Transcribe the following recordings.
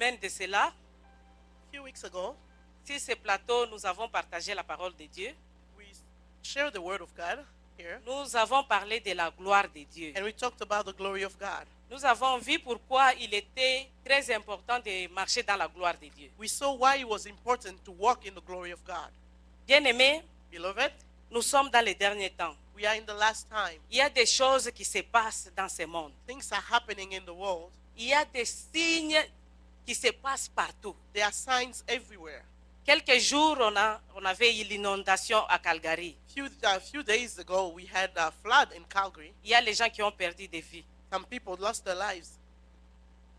semaines de cela, A few weeks ago, sur ce plateau, nous avons partagé la parole de Dieu. we shared the word of God here, Nous avons parlé de la gloire de Dieu. and we talked about the glory of God. Nous avons vu pourquoi il était très important de marcher dans la gloire de Dieu. We saw why it was important to walk in the glory of God. Bien-aimés, Beloved, nous sommes dans les derniers temps. we are in the last time. Il y a des choses qui se passent dans ce monde. Things are happening in the world. Il y a des signes qui se passent partout. There are signs everywhere. Quelques jours, on avait eu l'inondation à Calgary. A few days ago, we had a flood in Calgary. Il y a les gens qui ont perdu des vies. Some people lost their lives.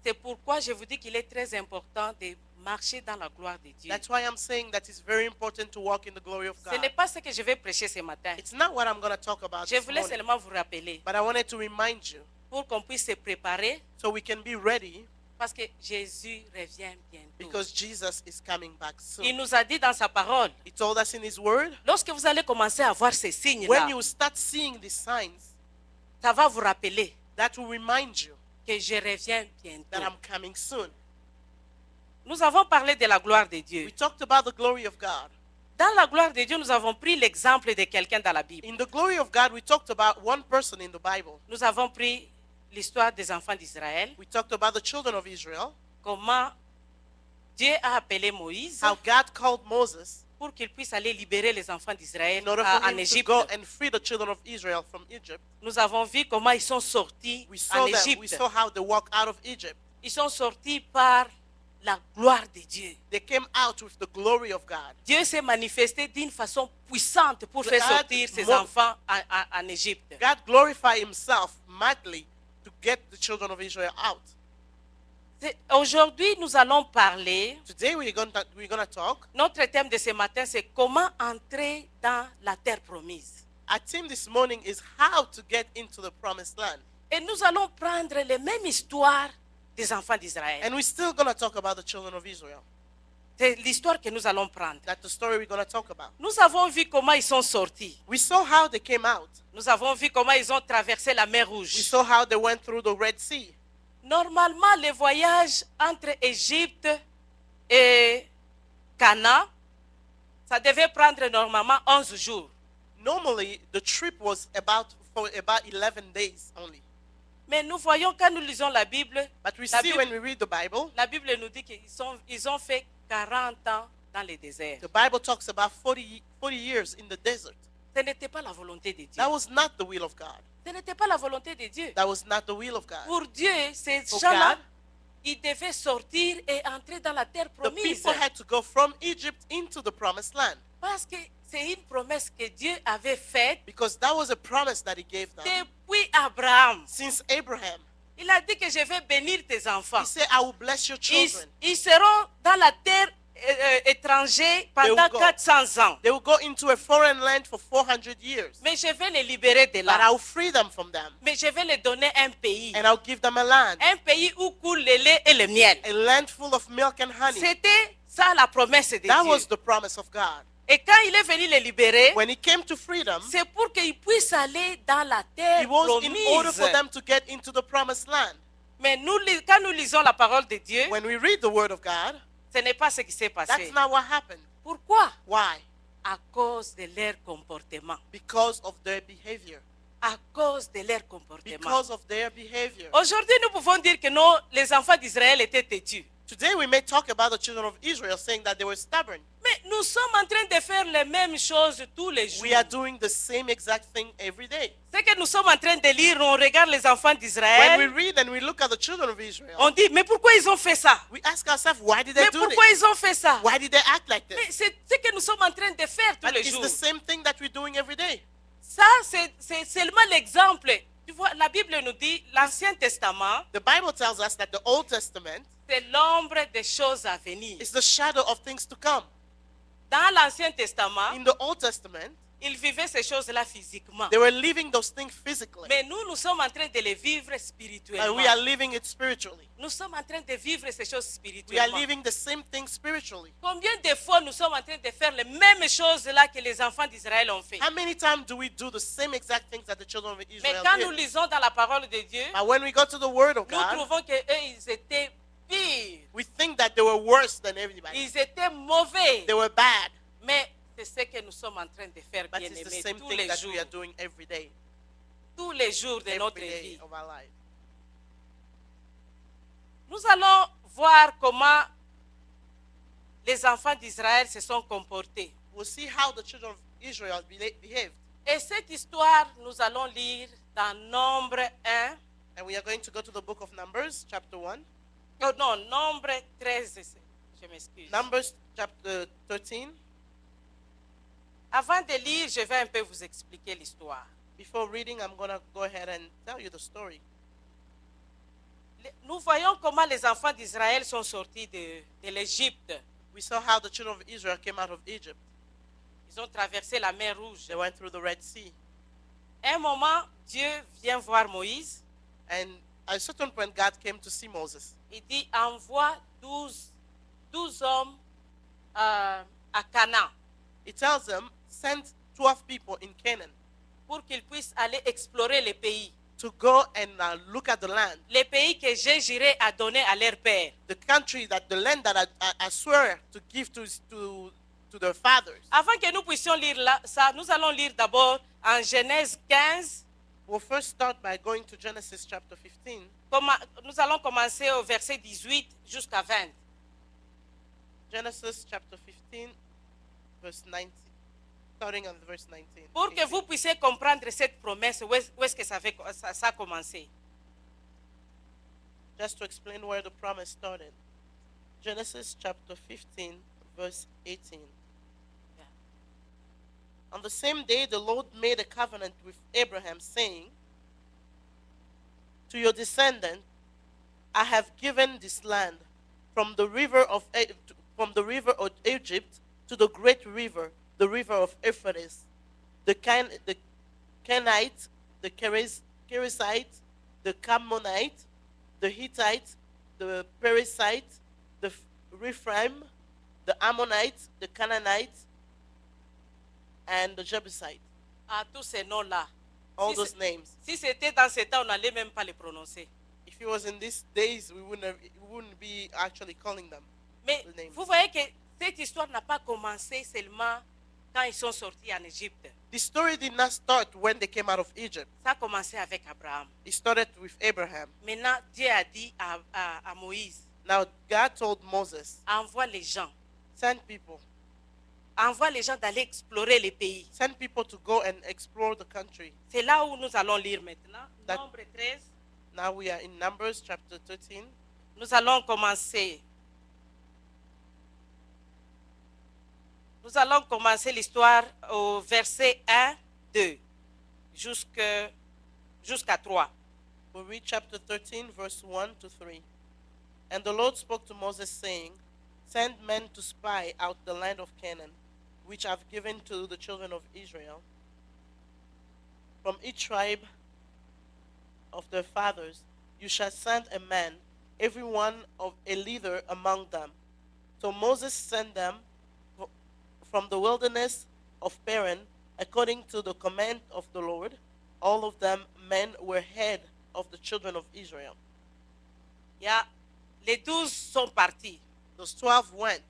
C'est pourquoi je vous dis qu'il est très important de marcher dans la gloire de Dieu. That's why I'm saying that it's very important to walk in the glory of Ce God. n'est pas ce que je vais prêcher ce matin. It's not what I'm going to talk about Je this voulais morning, seulement vous rappeler but I wanted to remind you pour qu'on puisse se préparer so we can be ready parce que Jésus revient bientôt. because Jesus is coming back soon. Il nous a dit dans sa parole, He told us in His Word, lorsque vous allez commencer à voir ces signes-là, when you start seeing these signs, ça va vous rappeler that will remind you que je reviens bientôt. that I'm coming soon. Nous avons parlé de la gloire de Dieu. We talked about the glory of God. Dans la gloire de Dieu, nous avons pris l'exemple de quelqu'un dans la Bible. In the glory of God, we talked about one person in the Bible. Nous avons pris l'histoire des enfants d'Israël, We talked about the children of Israel, comment Dieu a appelé Moïse how God called Moses pour qu'il puisse aller libérer les enfants d'Israël in order for en him to Égypte. go and free the children of Israel from Egypt. Nous avons vu comment ils sont sortis We en saw that. We Égypte. saw how they walked out of Egypt. Ils sont sortis par la gloire de Dieu. They came out with the glory of God. Dieu s'est manifesté d'une façon puissante pour faire God sortir ses mo- enfants en Égypte. God glorified Himself mightily to get the children of Israel out. Aujourd'hui, nous allons parler, Today we're going to talk. notre thème de ce matin, c'est comment entrer dans la terre promise. Our theme this morning is how to get into the promised land. Et nous allons prendre les mêmes histoires des enfants d'Israël. And we're still going to talk about the children of Israel. C'est l'histoire que nous allons prendre. That's the story we're going to talk about. Nous avons vu comment ils sont sortis. We saw how they came out. Nous avons vu comment ils ont traversé la mer We Rouge. saw how they went through the Red Sea. Normalement, le voyage entre Égypte et Cana, ça devait prendre normalement 11 jours. Normally, the trip was for about 11 days only. Mais nous voyons quand nous lisons la Bible, But we La see Bible- when we read the Bible, nous dit qu'ils ont fait 40 ans dans le désert. the Bible talks about 40 years in the desert. Ce n'était pas la volonté de Dieu. That was not the will of God. Ce n'était pas la volonté de Dieu. That was not the will of God. Pour Dieu, ces For gens-là, God, ils devaient sortir et entrer dans la terre the promise. people had to go from Egypt into the promised land Parce que c'est une promesse que Dieu avait faite because that was a promise that He gave them depuis Abraham. since Abraham. Il a dit que je vais bénir tes enfants. He said, I will bless your children. Ils seront dans la terre étrangère pendant will go. 400 ans. They will go into a foreign land for 400 years. Mais je vais les libérer de But là. I will free them from them. Mais je vais les donner un pays. And I'll give them a land. Un pays où coule le lait et le miel. A land full of milk and honey. C'était ça la promesse de That Dieu. was the promise of God. Et quand il est venu les libérer, When He came to freedom, c'est pour qu'ils puissent aller dans la terre it was in order for promise. them to get into the promised land. Mais quand nous lisons la parole de Dieu, When we read the Word of God, ce n'est pas ce qui s'est passé. that's not what happened. Pourquoi? Why? À cause de leur comportement. Because of their behavior. À cause de leur comportement. Because of their behavior. Aujourd'hui, nous pouvons dire que non, les enfants d'Israël étaient têtus. Today we may talk about the children of Israel saying that they were stubborn. Mais nous sommes en train de faire les mêmes choses tous les jours. We are doing the same exact thing every day. Ce que nous sommes en train de lire, on regarde les enfants When we d'Israël, read and we look at the children of Israel, on dit, mais pourquoi ils ont fait ça? we ask ourselves, why did they Mais do pourquoi this? ils ont fait ça? Why did they act like Mais this? c'est ce que nous sommes en train de faire tous But les it's jours. the same thing that we're doing every day. Ça, c'est seulement l'exemple. Tu vois, la Bible nous dit, l'Ancien Testament, The Bible tells us that the Old Testament c'est l'ombre des choses à venir. is the shadow of things to come. Dans l'Ancien Testament, In the Old Testament, ils vivaient ces choses-là physiquement. they were living those things physically. Mais nous, nous sommes en train de les vivre And spirituellement. we are living it spiritually. Nous sommes en train de vivre ces choses We are spirituellement. living the same thing spiritually. Combien de fois nous sommes en train de faire les mêmes choses là que les enfants d'Israël ont fait? How many times do we do the same exact things that the children of Mais Israel quand nous did? lisons dans la parole de Dieu, But when we go to the Word of nous God, trouvons qu'eux, ils étaient pires. We think that they were worse than everybody. Ils étaient mauvais. They were bad. Mais c'est ce que nous sommes en train de faire, But it's the bien-aimés, same tous thing les that jours. we are doing every day. Tous les jours de notre Every day vie. of our life. Nous allons voir comment les enfants d'Israël se sont comportés. We'll see how the children of Israel behaved. Et cette histoire, nous allons lire dans Nombre 1. And we are going to go to the book of Numbers, chapter 1. Oh non, Nombre 13, je m'excuse. Numbers, chapter 13. Avant de lire, je vais un peu vous expliquer l'histoire. Before reading, I'm going to go ahead and tell you the story. Nous voyons comment les enfants d'Israël sont sortis de l'Égypte. We saw how the children of Israel came out of Egypt. Ils ont traversé la mer Rouge. They went through the Red Sea. À un moment, Dieu vient voir Moïse. And at a certain point, God came to see Moses. Il dit, envoie 12 hommes à Canaan He tells them, send 12 people in Canaan pour qu'ils puissent aller explorer les pays. to go and look at the land. Les pays que j'ai juré à donner à leur père. The country, the land that I swear to give to their fathers. Avant que nous puissions lire ça, nous allons lire d'abord en Genèse 15. We'll first start by going to Genesis chapter 15. Nous allons commencer au verset 18 jusqu'à 20. Genesis chapter 15, verse 19. Starting on verse 19. Pour que vous puissiez comprendre cette promesse, où est-ce que ça a commencé. Just to explain where the promise started. Genesis chapter 15, verse 18. Yeah. On the same day, the Lord made a covenant with Abraham, saying, to your descendant, I have given this land from the river of Egypt to the great river, the river of Euphrates, the Canaanite, the Perizzite, the Canaanite, the Hittite, the Perizzite, the Rephaim, the Ammonite, the Canaanite, and the Jebusite. À tous ces noms-là. All Si those c'est- names. Si c'était dans ce temps, on n'allait même pas les prononcer. If it was in these days, we wouldn't be actually calling them. Mais The names. vous voyez que cette histoire n'a pas commencé seulement quand ils sont sortis en Égypte. The story did not start when they came out of Egypt. Ça a commencé avec Abraham. It started with Abraham. Maintenant, Dieu a dit à Moïse, Now, God told Moses, envoie les gens. send people. Envoie les gens d'aller explorer les pays. Send people to go and explore the country. C'est là où nous allons lire maintenant. That- Nombre 13. Now we are in Numbers chapter 13. Nous allons commencer. Nous allons commencer l'histoire au verset 1, 2, jusqu'à 3. We'll read chapter 13, verse 1 to 3. And the Lord spoke to Moses, saying, send men to spy out the land of Canaan, which I've given to the children of Israel. From each tribe of their fathers, you shall send a man, every one of a leader among them. So Moses sent them from the wilderness of Paran, according to the command of the Lord. All of them men were head of the children of Israel. Les 12 sont partis. Those 12 went.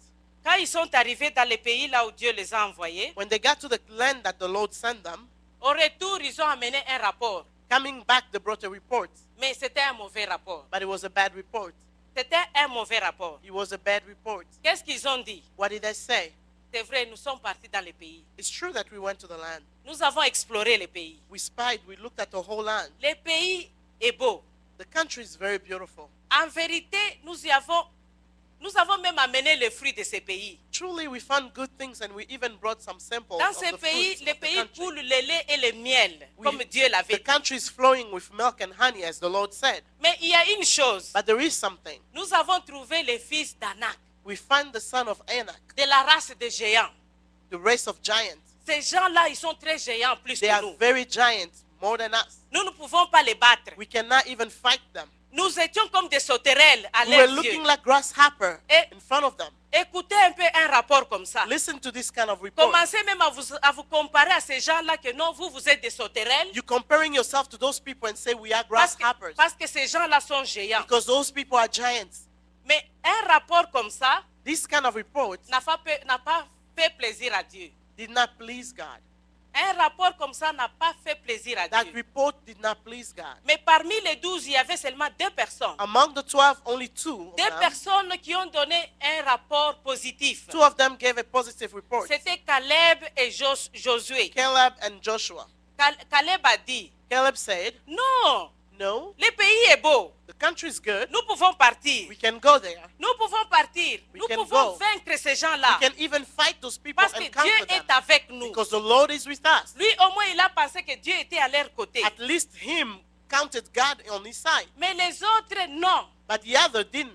Quand ils sont arrivés dans les pays là où Dieu les a envoyés, When they got to the land that the Lord sent them, au retour, ils ont amené un rapport. coming back, they brought a report. Mais c'était un mauvais rapport. But it was a bad report. C'était un mauvais rapport. It was a bad report. Qu'est-ce qu'ils ont dit? What did they say? C'est vrai, nous sommes partis dans les pays. It's true that we went to the land. Nous avons exploré les pays. We spied, we looked at the whole land. Les pays est beau. The country is very beautiful. En vérité, nous avons même amené les fruits de ces pays. Truly, we found good things and we even brought some samples Dans of ces the pays, fruits les of the pays country. coulent le lait et le miel, We- comme Dieu l'avait The dit. country is flowing with milk and honey, as the Lord said. Mais il y a une chose. But there is something. Nous avons trouvé les fils d'Anak, We find the son of Anak, de la race des géants. the race of giants. Ces gens-là, ils sont très géants plus They que are nous. very giants, more than us. Nous ne pouvons pas les battre. We cannot even fight them. Nous étions comme des sauterelles à We were leurs yeux. looking like grasshopper Et- in front of them. Écoutez un peu un rapport comme ça. Listen to this kind of report. Commencez même à vous comparer à ces gens-là que non, vous êtes des sauterelles. You're comparing yourself to those people and say we are Parce grasshoppers que ces gens-là sont géants. because those people are giants. Mais un rapport comme ça This kind of report n'a pas fait plaisir à Dieu. did not please God. Un rapport comme ça n'a pas fait plaisir à That Dieu. report did not please God. Mais parmi les 12, il y avait seulement 2 personnes. Among the 12, only 2 of 2 them, personnes qui ont donné un rapport positif. 2 of them gave a positive report. C'était Caleb et Josué. Caleb and Joshua. Caleb a dit, Caleb said, non, no, le pays est beau. the country is good. Nous pouvons partir. We can go there. Nous pouvons partir. We Nous can pouvons go. vaincre ces gens-là. We can even fight those people Parce que and Dieu conquer them. est avec nous. Because the Lord is with us. Lui, au moins, il a pensé que Dieu était à leur côté. At least him counted God on his side. Mais les autres, non. But the other didn't.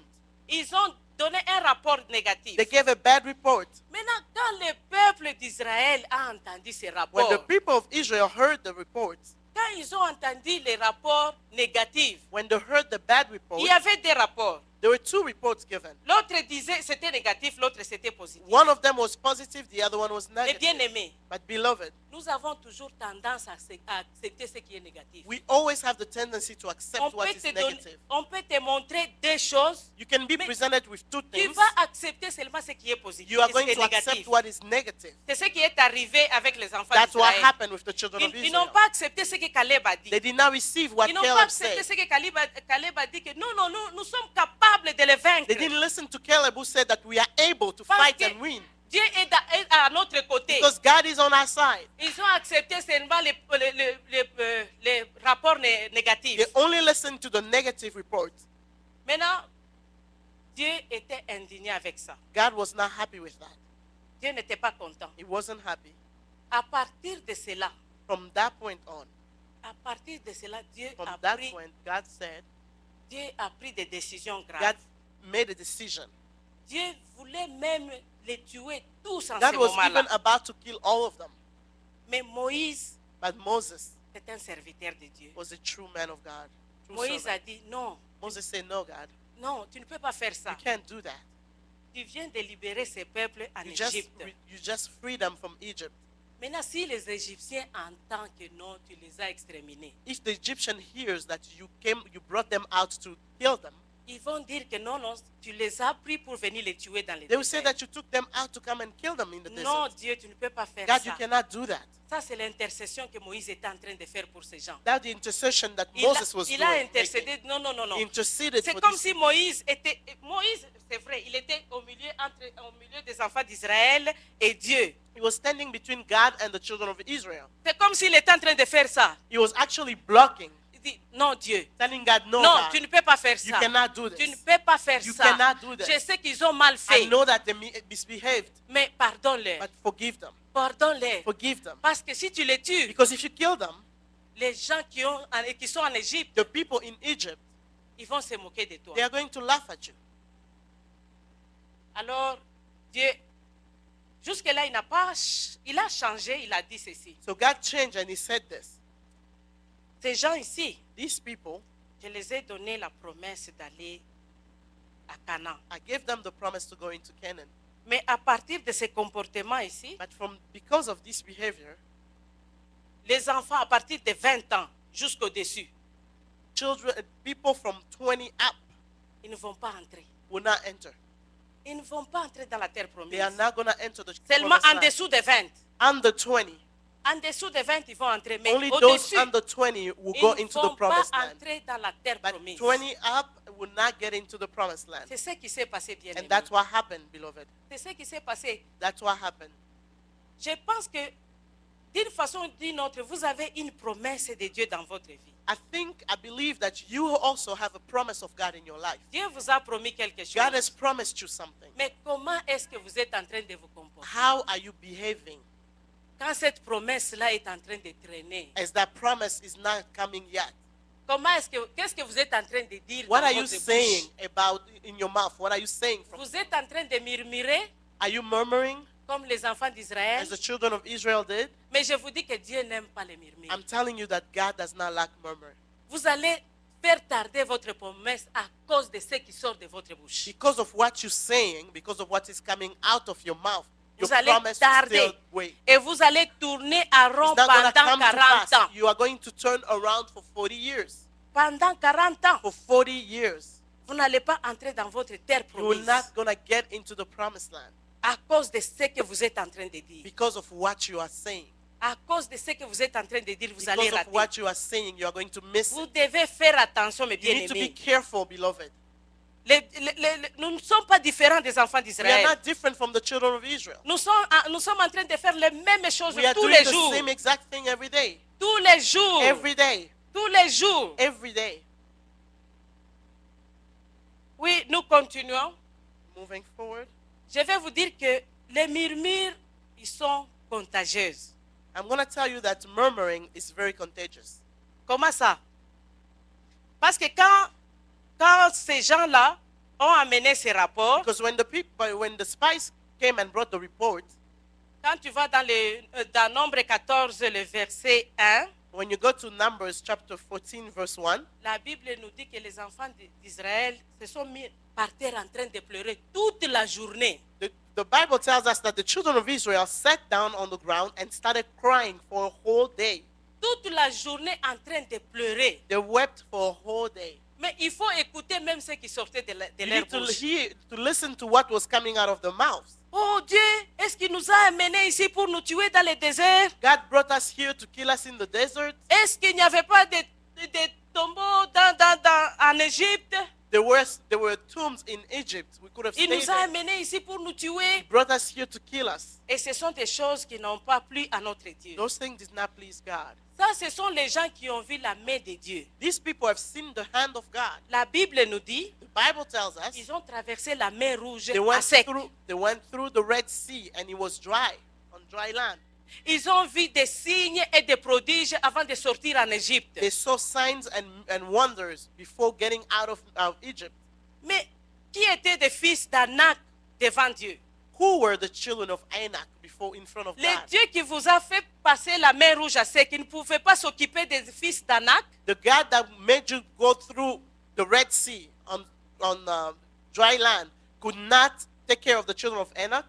Ils ont donné un rapport négatif. They gave a bad report. Maintenant, quand le peuple d'Israël a entendu ces When rapports, the people of Israel heard the report, quand ils ont entendu les rapports négatifs, when they heard the bad report, il y avait des rapports. there were 2 reports given. L'autre disait c'était négatif, l'autre c'était positif. One of them was positive, the other one was Les negative. bien-aimés, But beloved, nous avons toujours tendance à accepter ce qui est négatif. we always have the tendency to On accept what peut, is te donner- negative. on peut te montrer des choses, You can be Mais presented with 2 tu things. vas accepter seulement ce qui est positif You are et ce going qui est to accept négatif. what is negative. C'est ce qui est arrivé avec les enfants That's what d'Israël. happened with the children of Ils n'ont Israel. pas accepté ce que Caleb a dit. They did not receive what Ils n'ont pas Caleb accepté said. ce que Caleb a dit que non, non, nous sommes capables de les vaincre. They didn't listen to Caleb who said that we are able to Parce fight que and win. Dieu est à notre côté. Because God is on our side. Ils ont accepté seulement les rapports négatifs. They only listened to the negative report. Maintenant, Dieu était indigné avec ça. God was not happy with that. Dieu n'était pas content. He wasn't happy. À partir de cela, From that point on, Dieu from a that pris, point, God said, des décisions God graves. made a decision. Dieu voulait même les tuer tous en God ce was moment-là. even about to kill all of them. Mais Moïse But Moses est un serviteur de Dieu. was a true man of God. True Moïse servant. a dit non, Moses said, no, God, non, tu ne peux pas faire ça. you can't do that. Tu viens de libérer ces peuples en You just, Égypte. you just free them from Egypt. Maintenant, si les Égyptiens entendent que non, tu les as exterminés, If the Egyptian hears that you brought them out to kill them, ils vont dire que non, non, tu les as pris pour venir les tuer dans les they will say déserts. that you took them out to come and kill them in the Non, desert. Dieu, tu ne peux pas faire God, you ça. cannot do that. Ça, c'est l'intercession que Moïse était en train de faire pour ces gens. That's the intercession that Il Moses was a doing. intercédé. Non, non, non, non. He interceded C'est for comme this. si Moïse, c'est vrai, il était au milieu des enfants d'Israël et Dieu. He was standing between God and the children of Israel. C'est comme s'il était en train de faire ça. He was actually blocking, Il dit, non, Dieu. telling God, no, Non, God, tu ne peux pas faire you ça. cannot do Tu ne this. peux pas faire You ça. cannot do that. Je sais qu'ils ont mal I fait. know that they misbehaved, Mais pardonne-les. but forgive them. Pardonne-les. Forgive them. Parce que si tu les tues, Because if you kill them, les gens qui sont en Égypte, the people in Egypt, ils vont se moquer de toi. they are going to laugh at you. Alors, Dieu, jusque-là, il a changé, il a dit ceci. So God changed and he said this. Ces gens ici, These people, je les ai donné la promesse d'aller à Canaan. I gave them the promise to go into Canaan. Mais à partir de ce comportement ici, But because of this behavior, les enfants à partir de 20 ans jusqu'au-dessus, people from 20 up ils ne vont pas entrer. will not enter. Ils ne vont pas entrer dans la terre They are promise. not going to enter the Seulement promised en land. dessous de 20. Under 20. En dessous de 20, ils vont entrer. Mais Only those au-dessus, under 20 will ils go ne into vont the pas promised land. entrer dans la terre But promise. 20 up will not get into the promised land. C'est ce qui s'est passé, bien And aimé. that's what happened, beloved. C'est ce qui s'est passé. That's what happened. Je pense que d'une façon ou d'une autre, vous avez une promesse de Dieu dans votre vie. I believe that you also have a promise of God in your life. Dieu vous a promis quelque chose. God has promised you something. Mais comment est-ce que vous êtes en train de vous comporter? How are you behaving Quand cette promesse-là est en train de traîner, as that promise is not coming yet? qu'est-ce que vous êtes en train de dire What dans are you votre saying bouche? about in your mouth? What are you saying from? Vous êtes en train de murmurer Are you murmuring comme les enfants d'Israël? as the children of Israel did? Mais je vous dis que Dieu n'aime pas les murmures. I'm telling you that God does not like murmuring. Vous allez faire tarder votre promesse à cause de ce qui sort de votre bouche. Because of what you're saying, because of what is coming out of your mouth, your Vous allez promise will tarder still wait. et vous allez tourner à rond It's not going to pendant come to 40 pass. ans. You are going to turn around for 40 years. Pendant 40 ans, For 40 years. vous n'allez pas entrer dans votre terre You will promise not gonna get into the promised land à cause de ce que vous êtes en train de dire. because of what you are saying. À cause de ce que vous êtes en train de dire, vous allez Because of rater. what you are saying, you are going to miss Vous it. devez faire attention, mes You need to be bien-aimés. careful, beloved. Nous ne sommes pas différents des enfants We are d'Israël. not different from the children of Israel. Nous sommes en train de faire les mêmes choses We are tous doing les the jours. same exact thing every day. Tous les jours. Every day. Tous les jours. Every day. Oui, nous continuons. Moving forward. Je vais vous dire que les murmures, ils sont contagieux. I'm going to tell you that murmuring is very contagious. Comment ça? Parce que quand ces gens-là ont amené ces rapports, Because when the spies came and brought the report, quand tu vas dans Nombre 14, le verset 1, when you go to Numbers chapter 14, verse 1, la Bible nous dit que les enfants d'Israël se sont mis par terre en train de pleurer toute la journée. the Bible tells us that the children of Israel sat down on the ground and started crying for a whole day. Toute la journée en train de pleurer. They wept for a whole day. Mais il faut écouter même ce qui sortait de You leur need to bouche. hear, to listen to what was coming out of the mouths. Oh Dieu, est-ce qu'il nous a amenés ici pour nous tuer dans le désert? God brought us here to kill us in the desert. Est-ce qu'il n'y avait pas de tombeaux en Égypte? There were tombs in Egypt. We could have Il stayed nous a there. amenés ici pour nous tuer. He brought us here to kill us. Et ce sont des choses qui n'ont pas plu à notre Dieu. Those things did not please God. Ça, ce sont les gens qui ont vu la main de Dieu. These people have seen the hand of God. La Bible nous dit, The Bible tells us ils ont traversé la mer rouge they à went sec. through the Red Sea and it was dry, on dry land. Ils ont vu des signes et des prodiges avant de sortir en Égypte. They saw signs and wonders before getting out of Egypt. Mais qui étaient des fils d'Anak devant Dieu? Who were the children of Anak before in front of Le God? Dieu qui vous a fait passer la mer rouge à sec, il ne pouvait pas s'occuper des fils d'Anak. The God that made you go through the Red Sea on dry land could not take care of the children of Anak.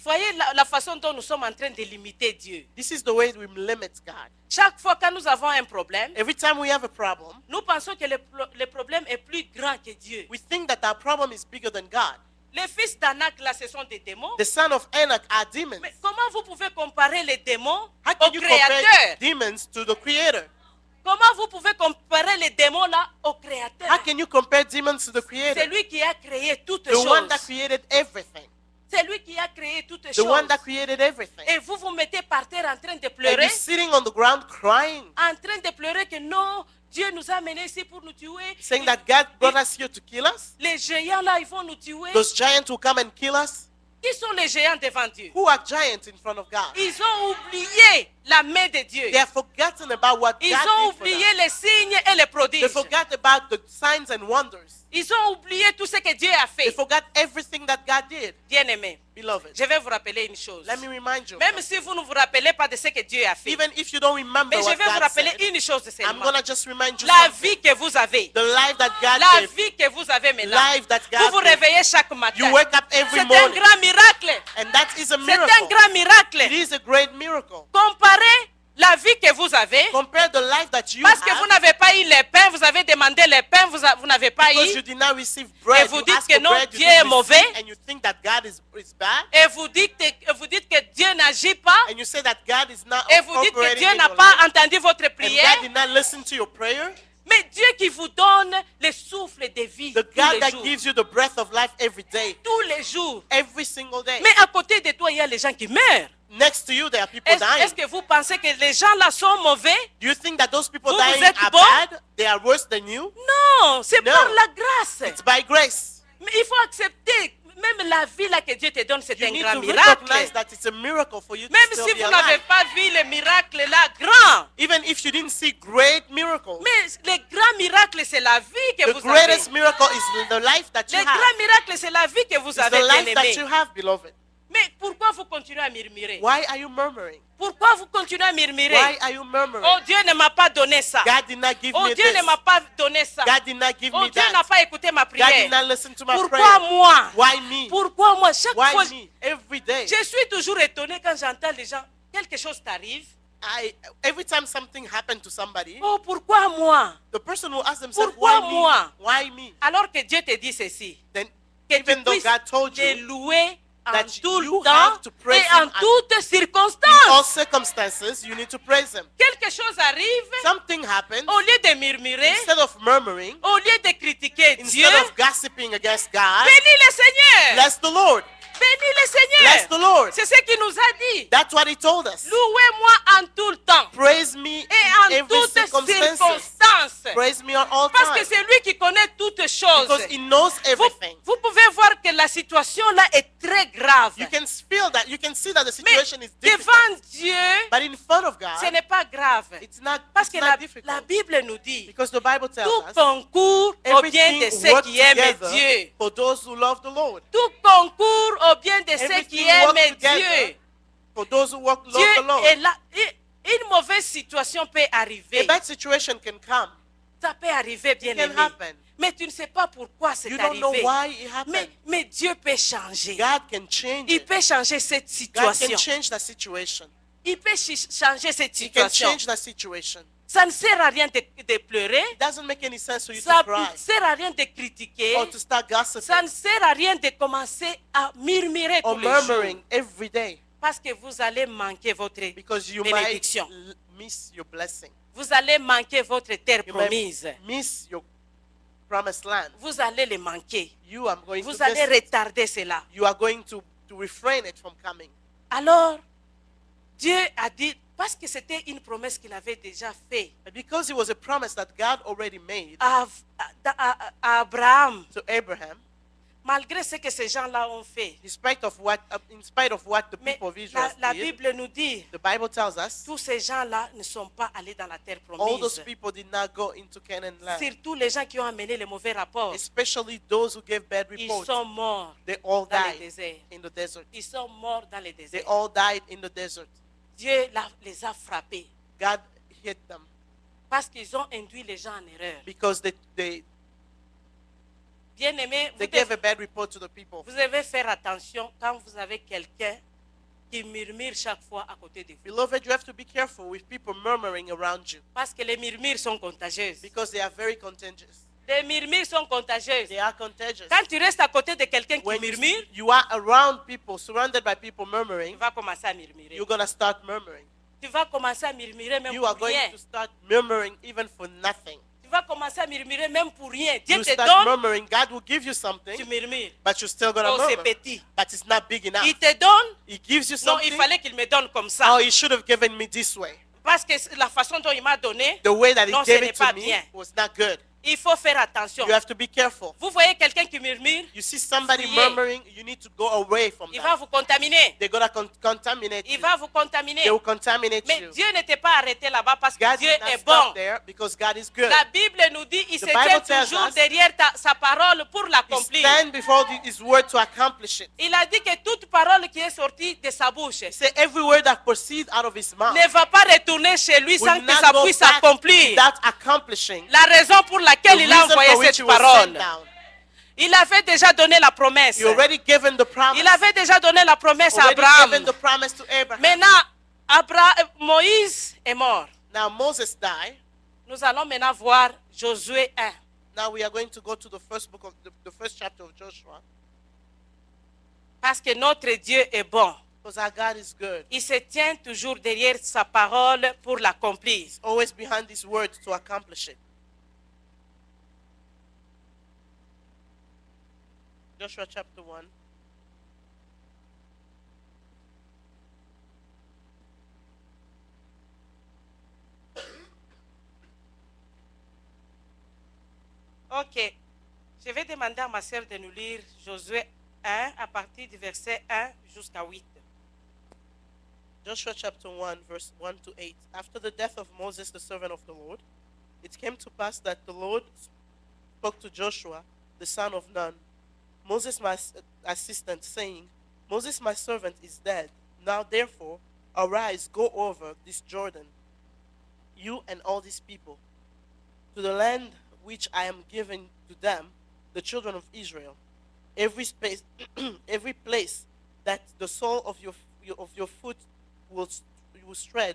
Voyez la façon dont nous sommes en train de limiter Dieu. This is the way we limit God. Chaque fois que nous avons un problème, Every time we have a problem, nous pensons que le problème est plus grand que Dieu. we think that our problem is bigger than God. Les fils d'Anak, là, ce sont des démons. The son of Anak are demons. Mais comment vous pouvez comparer les démons How au can you compare Créateur? demons to the Creator? Comment vous pouvez comparer les démons là au Créateur? How can you compare demons to the C'est Creator? lui qui a créé toutes The one choses. that created everything. C'est lui qui a créé toutes The choses. one that created everything. Et vous vous mettez par terre en train de And pleurer, you're sitting on the ground crying, en train de pleurer que non, Dieu nous a menés ici pour nous tuer. saying that God brought us here to kill us. Les géants là, ils vont nous tuer. Those giants will come and kill us. Qui sont les géants devant Dieu? Who are giants in front of God? Ils ont oublié la main de Dieu. They have forgotten about what Ils God ont did for oublié them. les signes et les They prodiges. forgot about the signs and wonders. Ils ont oublié tout ce que Dieu a They fait. forgot everything that God did. Bien-aimés, Beloved, je vais vous rappeler une chose. let me remind you. Même si vous ne vous rappelez pas de ce que Dieu a fait, Even if you don't remember mais je what vais vous God rappeler said, une chose I'm seulement. going to just remind you La something. vie que vous avez, The life that God la gave, vie que vous avez maintenant, life that vous God vous gave. réveillez chaque matin. You wake up every C'est un morning. grand miracle. And that is a C'est un miracle. grand It miracle. is a great miracle. Comparez la vie que vous avez, Compare the life that you parce que vous have, n'avez pas eu les pains, vous avez demandé les pains, vous n'avez pas because eu, you did not receive bread. Et vous You dites ask que for non, bread, you Dieu didn't est mauvais. receive, and you think that God is bad. et vous dites que Dieu n'agit pas, And you say that God is not et vous dites que operating Dieu in n'a your pas life, entendu votre and prière. God did not listen to your prayer. Mais Dieu qui vous donne le souffle de vie The tous God les that jours. gives you the breath of life every day, Tous les jours. every single day. Mais à côté de toi, il y a les gens qui meurent. Next to you, there are people Est-ce dying. que vous pensez que les gens là sont mauvais? Do you think that those people Vous dying êtes are bon? bad? They are worse than you? Non, c'est No. par la grâce. It's by grace. Mais il faut accepter, même la vie là que Dieu te donne, c'est You un need grand to miracle. recognize that it's a miracle for you to Même still si be vous n'avez alive. pas vu le miracle là grand. Even if you didn't see great miracles, Mais le grand miracle, c'est la vie que the vous avez. greatest miracle is the life that you Le have. grand miracle, c'est la vie que vous It's avez, the life bien that aimé. you have, beloved. Mais pourquoi vous continuez à murmurer? Why are you murmuring? Pourquoi vous continuez à murmurer? Why are you murmuring? Oh, Dieu ne m'a pas donné ça. God did not give Oh, me Dieu this. ne m'a pas donné ça. God did not give Oh, me Dieu n'a that. pas écouté ma God did prière. not listen to my Pourquoi prayer. moi? Why me? Pourquoi moi? Chaque Why fois, me? Every day. je suis toujours étonné quand j'entends les gens, quelque chose t'arrive. every time something happened to somebody, Oh, pourquoi moi? the person will ask themselves, Pourquoi why moi? me? Why me? Alors que Dieu te dit ceci, Then, que tu even though puisses God told le you louer en that tout you le temps have to praise et en him at- toutes in all circonstances. circumstances, you need to praise him. Quelque chose arrive, Something happens, au lieu de murmurer, instead of murmuring, au lieu de critiquer Dieu, instead of gossiping against God, bénis le Seigneur. bless the Lord. Bénis le Bless the Seigneur. Lord. C'est ce qu'il nous a dit. That's what he told us. Louez-moi en tout le temps Praise me et in en every toutes circumstance. circonstances. Praise me on all Parce que times. c'est lui qui connaît toutes choses. Because he knows Vous, everything. vous pouvez voir que la situation là est très grave. You can feel that. You can see that the Mais situation is difficult. devant Dieu, But in front of ce God, n'est pas grave. it's not, Parce it's que not la difficult. Bible nous dit, Because the Bible tells tout us concourt au bien de everything ceux works qui aiment together Dieu. for those who love the Lord. Tout concourt au bien de ceux qui Everything works aiment together Dieu. for those who love Dieu the Lord. est là. Une mauvaise situation peut A arriver. bad situation can come. Ça peut arriver, bien It can aimé. happen. Mais tu ne sais pas pourquoi c'est You don't know arrivé. why it happened. Mais Dieu peut changer. God can change Il it. peut changer cette God situation. can change that situation. Il peut changer cette He can situation. change that situation. Ça ne sert à rien de pleurer. It doesn't make any sense for you Ça to cry ne sert à rien de critiquer. or to start gossiping Ça ne sert à rien de commencer à murmurer or tous les jours. murmuring every day Parce que vous allez manquer votre because you might bénédiction. miss your blessing. Vous allez manquer votre terre You might promise. miss your promised land. Vous allez le manquer. You are going Vous to allez miss it. retarder cela. You are going to refrain it from coming. Alors, Dieu a dit, parce que c'était une promesse qu'il avait déjà faite And because it was a promise that God already made à Abraham, to Abraham, malgré ce que ces gens-là ont fait. in spite of what the Mais people of Israel la did, Bible nous dit, the Bible tells us tous ces gens-là ne sont pas allés dans la terre all those promise. people did not go into Canaan land. Surtout les gens qui ont amené les mauvais rapports. Especially those who gave bad Ils reports. sont morts They all dans le died désert. in the desert. Ils sont morts dans le They désert. all died in the desert. Dieu les a frappés God hit them parce qu'ils ont induit les gens en erreur. because they Bien-aimés, gave a bad report to the people. vous devez faire attention quand vous avez quelqu'un qui murmure chaque fois à côté de vous. Beloved, you have to be careful with people murmuring around you Parce que les murmures sont contagieuses. because they are very contagious. Les murmures sont contagieuses. They are contagious. Quand tu restes à côté de quelqu'un qui When murmure, you are around people, surrounded by people tu murmuring, vas commencer à murmurer. you're going to start murmuring. Tu vas commencer à murmurer même You are pour going rien. to start murmuring even for nothing. Tu vas commencer à murmurer même pour rien. Dieu You te start donne, murmuring, God will give you something, tu murmures. but you're still going to Oh, c'est murmur. petit. But it's not big enough. Il te donne, He gives you non, il something. fallait qu'il me donne comme ça. Oh, he should have given me this way. Parce que la façon dont il m'a donné, The way that he non, ce gave n'est it to pas me bien. was not good. Il faut faire attention. You have to be careful. Vous voyez quelqu'un qui murmure, You see somebody Fuyez. murmuring, you need to go away from il va that. vous contaminer. They're going to contaminate Il you. va vous contaminer. They will contaminate Mais you. Dieu n'était pas arrêté là-bas parce que God Dieu did not est stop bon. there because God is good. La Bible nous dit, il se Bible tient tells toujours us- derrière sa parole pour He l'accomplir. stand before his word to accomplish it. Il a dit que toute parole qui est sortie de sa bouche He said every word that proceeds out of his mouth ne va pas retourner chez lui sans will que ça not go puisse back s'accomplir. without accomplishing La raison pour the laquelle il a reason envoyé for which cette he was parole. sent down. Il avait déjà donné la promesse. He already given the promise. Il avait déjà donné la promesse à Already Abraham. given the promise to Abraham. Maintenant, Moïse est mort. Now Moses died. Nous allons maintenant voir Josué 1. Now we are going to go to the first book of the first chapter of Joshua. Parce que notre Dieu est bon. Because our God is good. Il se tient toujours derrière sa parole pour l'accomplir. Always behind his word to accomplish it. Joshua chapter 1. Ok. Je vais demander à ma sœur de nous lire Josué 1 à partir du verset 1 jusqu'à 8. Joshua chapter 1, verse 1 to 8. After the death of Moses, the servant of the Lord, it came to pass that the Lord spoke to Joshua, the son of Nun, Moses my assistant, saying, Moses my servant is dead. Now therefore, arise, go over this Jordan, you and all these people, to the land which I am giving to them, the children of Israel. Every space, every place that the sole of your foot will tread,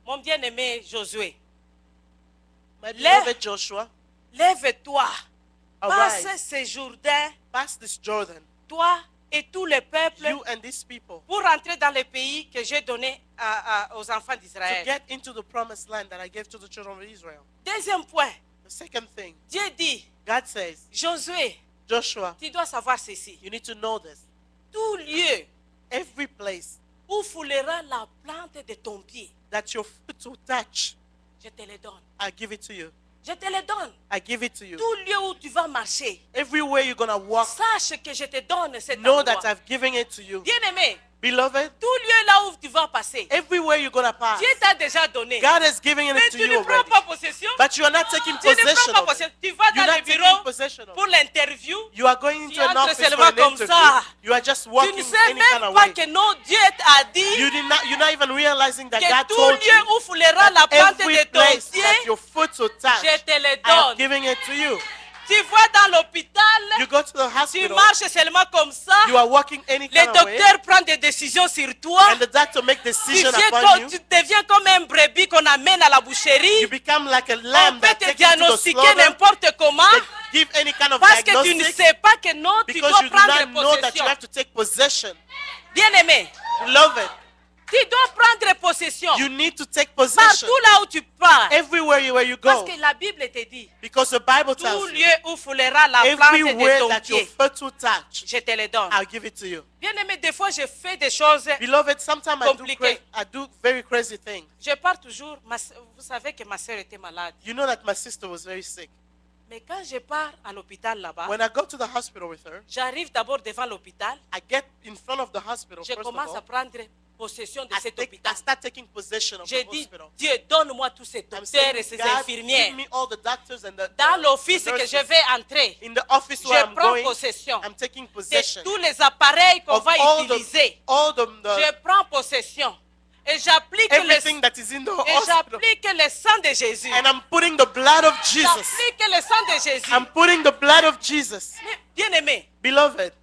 Mon bien-aimé Josué, My Lève- beloved Joshua, lève-toi, passe arise, ce Jourdain, pass this Jordan, toi et tous les peuples, you and these people, pour rentrer dans le pays que j'ai donné aux enfants to d'Israël. get into the promised land that I gave to the children of Israel. Deuxième point, The second thing, Dieu dit, God says, Josué, Joshua, tu dois savoir ceci. you need to know this. Tout lieu Every place où foulera la plante de ton pied, that your foot will touch, je te le donne. I give it to you. Je te le donne. I give it to you. Tout lieu où tu vas marcher, Everywhere you're going to walk, sache que je te donne cet know that endroit. I've given it to you. Bien-aimé, Beloved, tout lieu là où tu vas passer, everywhere you're going to pass, Dieu t'a déjà donné. God has given Mais it to tu you ne prends already. pas possession. But you are not taking Tu ne possession prends pas of it. possession. Tu vas You're dans le not taking bureau possession of pour it. l'interview. You are going Tu into an entres office for seulement an comme interview. ça. You are just Tu walking ne sais any kind même of pas way. que non, Dieu t'a dit You're not even realizing that que God tout told lieu you où foulera la that plante every de ton place pied, that your foot will touch, je te le I am donne. giving it to you. Tu vas dans l'hôpital, You go to the tu hospital, marches seulement comme ça. you are walking any Le kind of way, docteur prend des décisions sur toi. and the doctor make Tu, decision sais upon que you. tu deviens comme un brebis qu'on amène à la You boucherie. become like a On lamb peut that te taken to the diagnostiquer slaughter, n'importe comment give any kind of parce que tu ne diagnostic, sais pas que non, tu because dois you do prendre not know that you possession. have to take possession. Bien-aimé, Beloved, tu dois prendre possession. you need to take possession Partout là où tu pars. everywhere where you Parce go, que la Bible te dit, because the Bible tout tells you, lieu où foulera la plante de everywhere ton that your pied, foot will touch, je te le donne. I'll give it to you. Bien-aimé, des fois je fais des choses. Beloved, sometimes Compliqué. I do very crazy things. Je pars toujours, vous savez que ma soeur était malade. You know that my sister was very sick. Mais quand je pars à l'hôpital là-bas, When I go to the hospital with her, j'arrive d'abord devant l'hôpital, I get in front of the hospital je first of commence à all. prendre possession de cet I hôpital. start taking possession of J'ai the dit, hospital. Dieu, donne-moi tous ces I'm docteurs saying, et ces God, give infirmières. me all the doctors and Dans the l'office que nurses. je vais entrer, In the office where je I'm prends going, possession I'm taking de possession tous les appareils qu'on of va all utiliser. the Je prends possession et j'applique everything that is in the hospital. j'applique le sang de Jésus. And I'm putting the blood of Jesus. J'applique le sang de Jésus. I'm putting the blood of Jesus. Mais, bien-aimé, Beloved,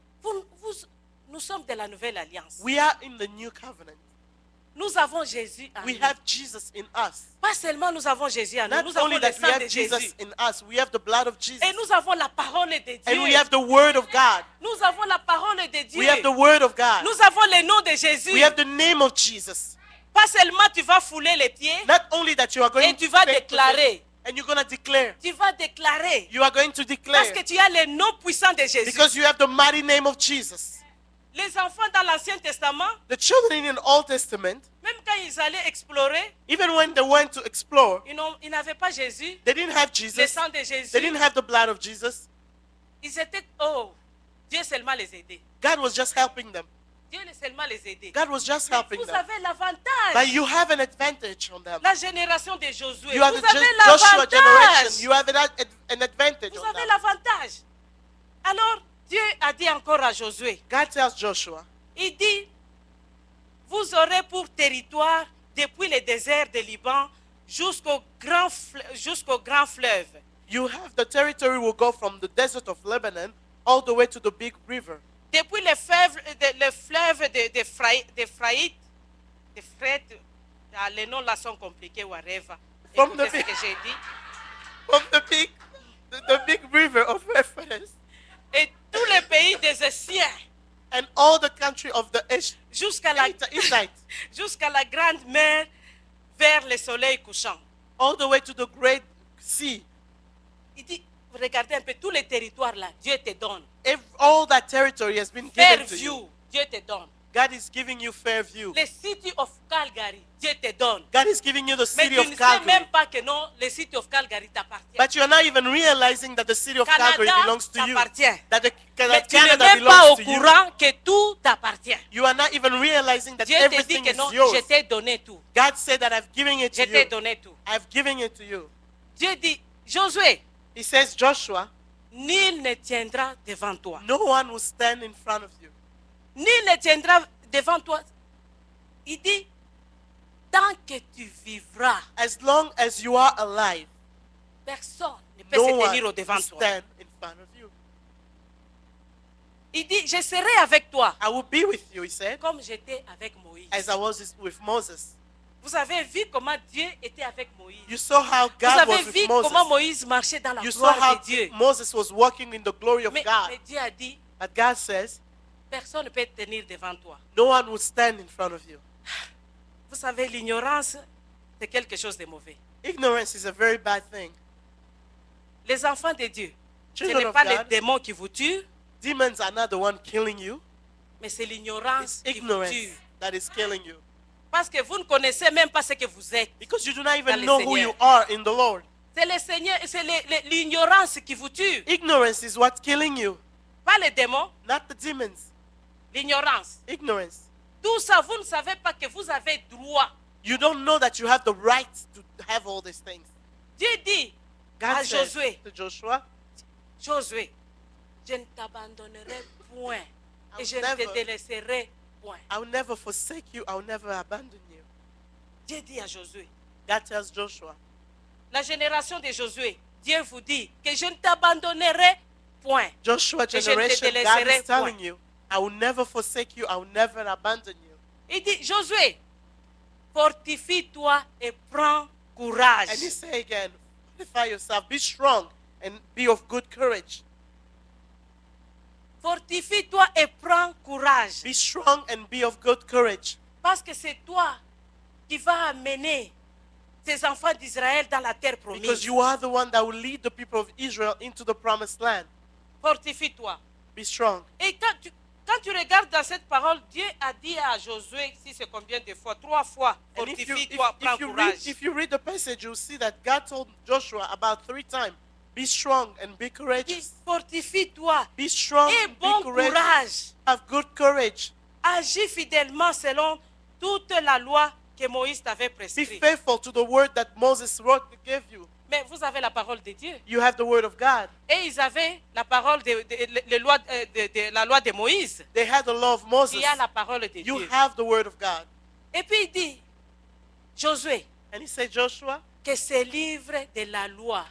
nous sommes de la nouvelle alliance. we are in the new covenant. Nous avons Jésus en We nous. have Jesus in us. Pas seulement nous avons Jésus en nous, Not nous avons only le that we sang de have Jesus Jésus. in us, we have the blood of Jesus. Et nous avons la parole de Dieu. And we have the word of God. Nous avons la parole de Dieu. We have the word of God. Nous avons le nom de Jésus. We have the name of Jesus. Pas seulement tu vas fouler les pieds Not only that you are going et tu vas to take déclarer. and you're going to declare. Tu vas déclarer. You are going to declare. Parce que tu as le nom puissant de Jésus. Because you have the mighty name of Jesus. Les enfants dans l'Ancien Testament, The children in the Old Testament, même quand ils allaient explorer, even when they went to explore, ils n'avaient pas Jésus, they didn't have le Jesus. sang de Jésus. They didn't have the blood of Jesus. Ils étaient, oh, Dieu seulement les aidait. God was just helping them. Dieu seulement les aidait. God was just helping Vous them. avez l'avantage. But you have an advantage on them. La génération de Josué. You have Vous the avez Joshua generation. l'avantage. You have an advantage Vous on avez them. l'avantage. Alors, Dieu a dit encore à Josué, God tells Joshua, il dit, vous aurez pour territoire depuis le désert de Liban jusqu'au grand fleuve. you have the territory will go from the desert of Lebanon all the way to the big river. Depuis le fleuve de Fred, les noms là sont compliqués, whatever. From Écoutez the ce big- que j'ai dit. From the big river of Euphrates Et tous les pays des Essiens, and all the country of the jusqu'à la, Hittite, jusqu'à la grande mer, vers le soleil couchant. all the way to the great sea. Il dit, regardez un peu, tous les territoires là, Dieu te donne. All that territory has been given to you. Fairview, Dieu te donne. God is giving you fair view. Le city of Calgary, Dieu te donne. God is giving you the Mais city tu of ne sais Calgary. même pas que non, le city of Calgary t'appartient. But you are not even realizing that the city of Calgary Canada belongs to you. t'appartient. That, Mais that tu n'es Canada même pas au belongs to you. courant que tout t'appartient. You are not even realizing that Dieu te dit everything que is non, yours. je t'ai donné tout. God said that I've given it Je to t'ai you. donné tout. I've given it to you. Dieu dit, Josué, He says, Joshua, nul ne tiendra devant toi. no one will stand in front of you. Nul ne tiendra devant toi. Il dit, tant que tu vivras, As long as you are alive, personne ne peut no se one tenir au will devant toi. stand in front of you. Il dit, je serai avec toi, I will be with you, he said, comme j'étais avec Moïse. as I was with Moses. Vous avez vu comment Dieu était avec Moïse. You saw how Vous God avez was vu with comment Moses. Moïse marchait dans la You saw gloire how de Dieu. Moses was walking in the glory of Mais God. Dieu a dit, But God says, personne ne peut tenir devant toi. no one will stand in front of you. Vous savez, l'ignorance, c'est quelque chose de mauvais. Ignorance is a very bad thing. Les enfants de Dieu, ce Children n'est of pas les God, démons qui vous tuent, demons are not the one killing you. mais c'est l'ignorance It's qui vous ignorance tue. that is killing you. Parce que vous ne connaissez même pas ce que vous êtes. Because you do not Dans even le know who Seigneur. you are in the Lord. C'est le Seigneur, c'est l'ignorance qui vous tue. Ignorance is what's killing you, Pas les démons, not the demons. l'ignorance. Ignorance. Tout ça, vous ne savez pas que vous avez droit. You don't know that you have the right to have all these things. Dieu dit God à says Josué, to Joshua, Josué, je ne t'abandonnerai point et je ne I'll te never- délaisserai point. I'll never forsake you, I'll never abandon you. Dieu dit à Josué, God tells Joshua, la génération de Josué, Dieu vous dit que je ne t'abandonnerai point. Joshua je ne te generation, God délaisserai is telling point. you, I will never forsake you, I will never abandon you. Il dit, Josué, fortifie-toi et prends courage. And he say again, fortify yourself, be strong and be of good courage. Fortifie-toi et prends courage. Be strong and be of good courage. Parce que c'est toi qui vas amener ces enfants d'Israël dans la terre Because promise. you are the one that will lead the people of Israel into the promised land. Fortifie-toi. Be strong. Et quand tu regardes dans cette parole, Dieu a dit à Josué, si c'est combien de fois? 3 fois. And if you, Fortifie-toi, prends courage. if you read the passage, you'll see that God told Joshua about 3 times, be strong and be Il dit, courageous. fortifie-toi Be strong et and bon be courageous. courage. Have good courage. Agis fidèlement selon toute la loi que Moïse t'avait Be prescrite. faithful to the word that Moses wrote to give you. Mais vous avez la parole de Dieu. You have the word of God. Et ils avaient la parole la loi de Moïse. They had the law of Moses. Il y a la parole de You Dieu. have the word of God. Et puis il dit, Josué, And he said, Joshua, que ce livre de la loi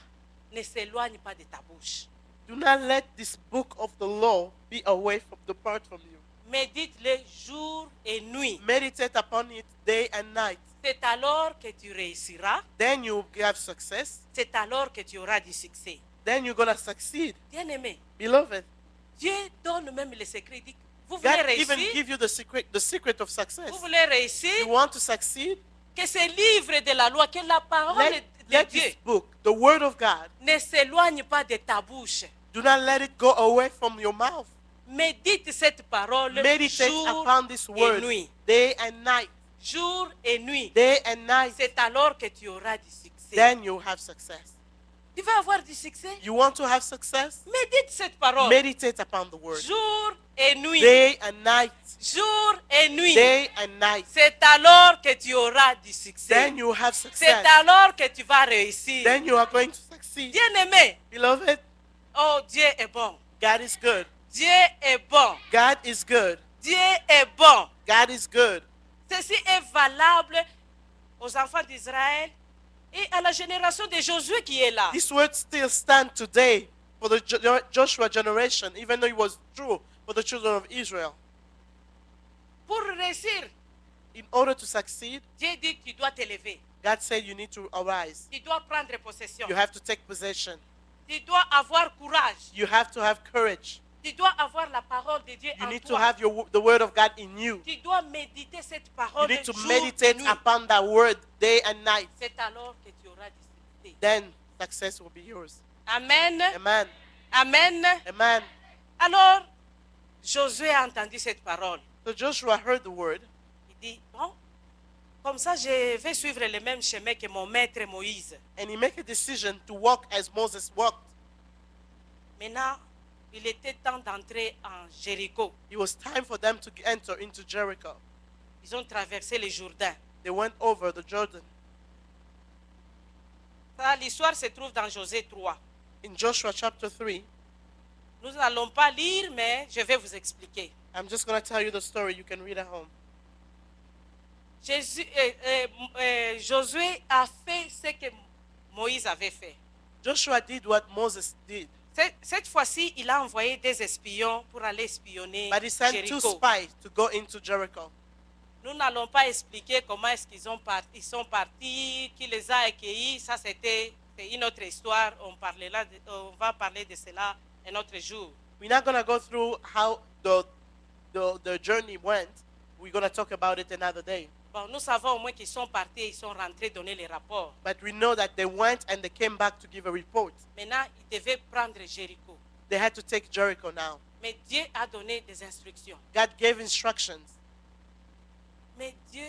ne s'éloigne pas de ta bouche. do not let this book of the law be away from depart from you. Médite-le jour et nuit. Meditate upon it day and night. C'est alors que tu réussiras. Then you will have success. C'est alors que tu auras du succès. Then you're going to succeed. Bien-aimé, Beloved, Dieu donne même le secret. Il dit, vous voulez God even réussir? give you the secret of success. Vous voulez réussir? You want to succeed? Que ce livre de la loi, que la parole de Let Dieu this book, the word of God, ne s'éloigne pas de ta bouche. do not let it go away from your mouth. Médite cette parole Meditate jour upon this et word nuit. day and night. Jour et nuit. Day and night. C'est alors que tu auras du succès. Then you'll have success. Tu vas avoir du succès? You want to have success? Médite cette parole. Meditate upon the word Jour et nuit. day and night. Jour et nuit. Day and night. C'est alors que tu auras du succès. Then you have C'est success. alors que tu vas réussir. Then you are going to succeed. Bien-aimé, Beloved, oh Dieu est bon. God is good. Dieu est bon. God is good. Dieu est bon. God is good. Ceci est valable aux enfants d'Israël et à la génération de Josué qui est là. This word still stands today for the Joshua generation, even though it was true for the children of Israel. Pour réussir, In order to succeed, Dieu dit tu dois t'élever. God said you need to arise. Tu dois prendre possession. You have to take possession. Tu dois avoir courage. You have to have courage. Tu dois avoir la parole de Dieu You en need to toi. have the word of God in you. Tu dois méditer cette You parole need to jour meditate et nuit. upon that word day and night. C'est alors que tu auras du succès. Then success will be yours. Amen. Amen. Amen. Amen. Alors, Josué a entendu cette parole. So Joshua heard the word. Il dit, bon, comme ça, je vais suivre le même chemin que mon maître Moïse. And he made a decision to walk as Moses walked. Maintenant, il était temps d'entrer en Jéricho. It was time for them to enter into Jericho. Ils ont traversé le Jourdain. They went over the Jordan. Ça, l'histoire se trouve dans José 3. In Joshua chapter 3, Nous n'allons pas lire, mais je vais vous expliquer. I'm just going to tell you the story. You can read at home. Josué a fait ce que Moïse avait fait. Joshua did what Moses did, Cette fois-ci, il a envoyé des espions pour aller espionner but he sent 2 Jéricho. spies to go into Jericho. Nous n'allons pas expliquer comment est-ce ils sont partis, qui les a accueillis. Ça, c'est une autre histoire. On va parler de cela un autre jour. We're not going to go through how the journey went. We're going to talk about it another day. Bon, nous savons au moins qu'ils sont partis et ils sont rentrés donner les rapports. But we know that they went and they came back to give a report. Maintenant, ils devaient prendre Jéricho. They had to take Jericho now. Mais Dieu a donné des instructions. God gave instructions. Mais Dieu,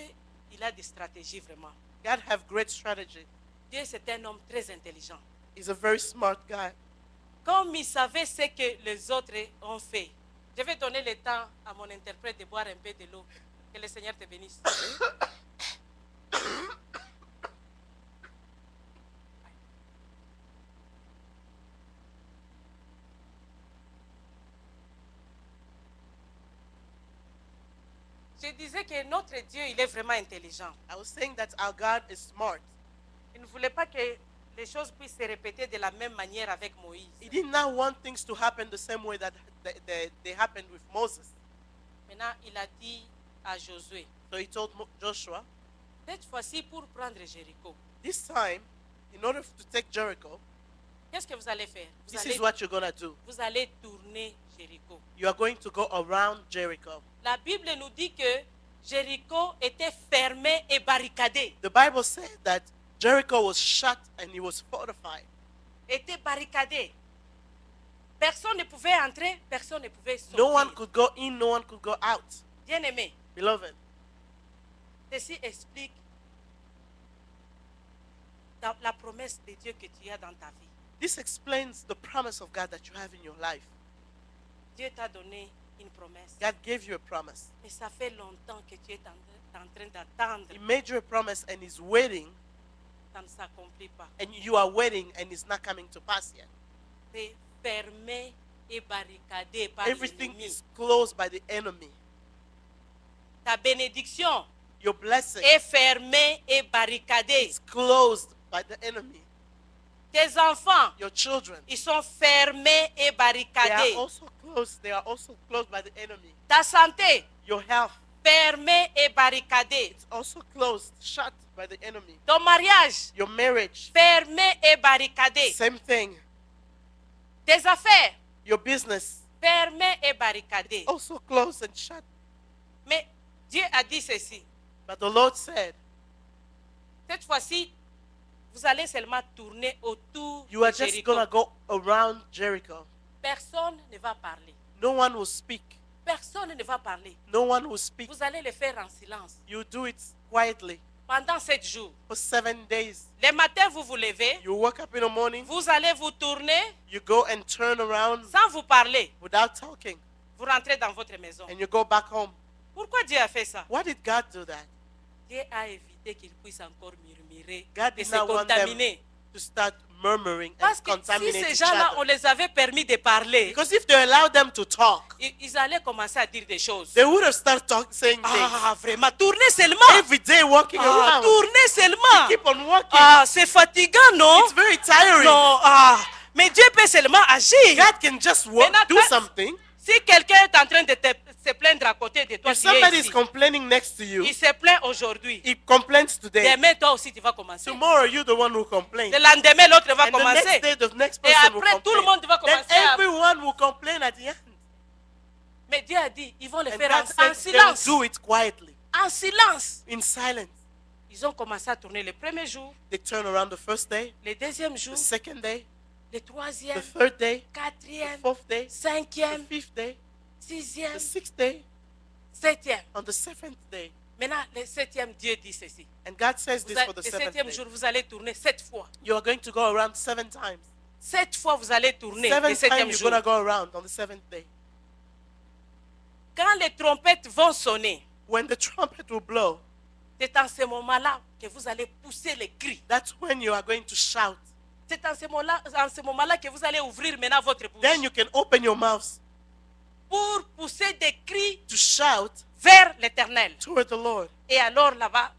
il a des stratégies vraiment. God have great strategy. Dieu, c'est un homme très intelligent. He's a very smart guy. Comme il savait ce que les autres ont fait, je vais donner le temps à mon interprète de boire un peu de l'eau. Que le Seigneur te bénisse. Je disais que notre Dieu, il est vraiment intelligent. I was saying that our God is smart. Il ne voulait pas que les choses puissent se répéter de la même manière avec Moïse. He did not want things to happen the same way that they happened with Moses. Maintenant, il a dit à Josué, So he told Joshua, cette fois-ci pour prendre Jéricho, this time, in order to take Jericho, qu'est-ce que vous allez faire? this is what you're going to do. Vous allez tourner Jéricho. You are going to go around Jericho. La Bible nous dit que Jéricho était fermé et barricadé. The Bible said that Jericho was shut and it was fortified. Était barricadé. Personne ne pouvait entrer, personne ne pouvait sortir. No one could go in, no one could go out. Bien-aimé, Beloved, ceci explique la promesse de Dieu que tu as dans ta vie. this explains the promise of God that you have in your life. Dieu t'a donné une promesse. God gave you a promise. Mais ça fait longtemps que tu es en train d'attendre. He made you a promise and He's waiting, Ça ne s'accomplit pas. and you are waiting and it's not coming to pass yet. C'est fermé et barricadé par Everything l'ennemi. is closed by the enemy. Ta bénédiction Your blessing est fermée et barricadée. is closed by the enemy. Tes enfants, Your children, ils sont fermés et they are barricadés. also closed. They are also closed by the enemy. Ta santé, Your health fermée et barricadée. is also closed, shut by the enemy. Ton mariage, Your marriage, fermé et barricadé. same thing. Tes affaires, Your business, fermé et barricadé. also closed and shut. Mais Dieu a dit ceci. But the Lord said, Cette fois-ci, vous allez seulement tourner autour you are de just Jéricho. going to go around Jericho. Personne ne va parler. No one will speak. Personne ne va parler. No one will speak. Vous allez le faire en silence. You do it quietly Pendant 7 jours. for 7 days. Le matin, vous vous levez. You wake up in the morning, Vous allez vous tourner you go and turn around sans vous parler. without talking, Vous rentrez dans votre maison. and you go back home. Pourquoi Dieu a fait ça? Why did God do that? Dieu a évité qu'ils puissent encore murmurer God et did se not want them contaminer. to start murmuring Parce and que si contaminate ces each gens-là, on other. les avait permis de parler, Because if they allowed them to talk, ils allaient commencer à dire des choses. they would have started saying things. Ah, vraiment, tournez seulement. Every day walking Ah, around. tournez seulement. Keep on walking. Ah, c'est fatigant, non? It's very tiring. Non, ah, mais Dieu peut seulement agir. God can just walk, Maintenant, do quand- something. Si quelqu'un est en train de se plaindre à côté de toi, If tu es somebody ici. is complaining next to you, Il se plaint aujourd'hui. he complains today. Demain, toi aussi, tu vas commencer. Tomorrow, you're the one who complains. Le lendemain, l'autre va And the next commencer. day, the next Et person will après, tout le complain. monde va Then commencer à... everyone will complain at the end. Mais Dieu a dit, ils vont le And faire God en said they will silence. do it quietly, En silence. in silence. Ils ont commencé à tourner le premier jour, They turn around the first day, le deuxième jour, the second day, le the troisième, third day, the quatrième, fourth day, the cinquième, fifth day, sixième, the sixth day, septième. on the seventh day. Maintenant, le septième, Dieu dit ceci. And God says this for the Le seventh septième day. jour, vous allez tourner 7 fois. You are going to go around 7 times. 7 fois, vous allez tourner le 7 septième times you're jour. going to go around on the 7th day. Quand les trompettes vont sonner, When the trumpet will blow, c'est en ce moment-là que vous allez pousser les cris. that's when you are going to shout. C'est en ce moment-là que vous allez ouvrir maintenant votre bouche Then you can open your mouth pour pousser des cris to shout vers l'Éternel. toward the Lord. Et alors là-bas,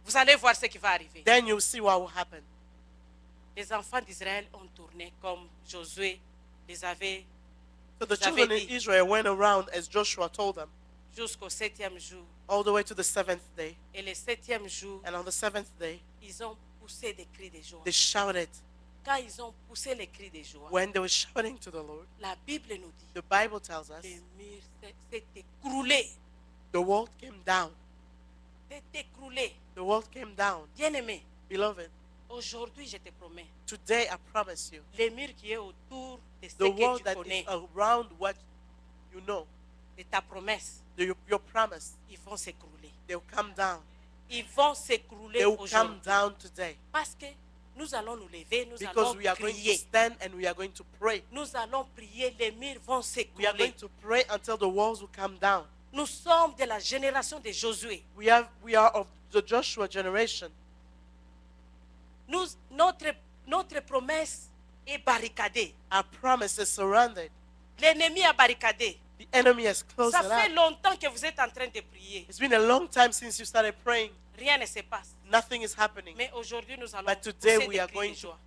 vous allez voir ce qui va arriver. Then you'll see what will happen. Les enfants d'Israël ont tourné comme Josué les avait. So the Vous avez children in dit. Israel went around as Joshua told them. jusqu'au 7e jour. all the way to the 7th day. Et le 7e jour, And on the 7th day, ils ont poussé des cris de joie. they shouted. Quand ils ont poussé les cris de joie, When they were shouting to the Lord, la Bible nous dit, the Bible tells us le mur s'est écroulé. the world came down. S'est écroulé. The world came down. Bien-aimé, Beloved, aujourd'hui, je te promets, today I promise you, le mur qui est autour de ce the que world tu that connais, is around what you know, de ta promesse, your promise, ils vont s'écrouler. they'll come down. Ils vont s'écrouler They will come aujourd'hui. down today. Parce que nous allons nous lever, nous Because allons we are going to prier. stand and we are going to pray. Nous allons prier, les murs vont We are going s'écrouler. to pray until the walls will come down. Nous sommes de la génération de Josué. We are of the Joshua generation. Notre promesse est barricadée. Our promise is surrounded. L'ennemi a barricadé. The enemy has closed Ça it fait up. longtemps que vous êtes en train de prier. It's been a long time since you started praying. Rien ne se passe. Nothing is happening. Mais aujourd'hui, nous allons But today pousser we des are cris going de joie.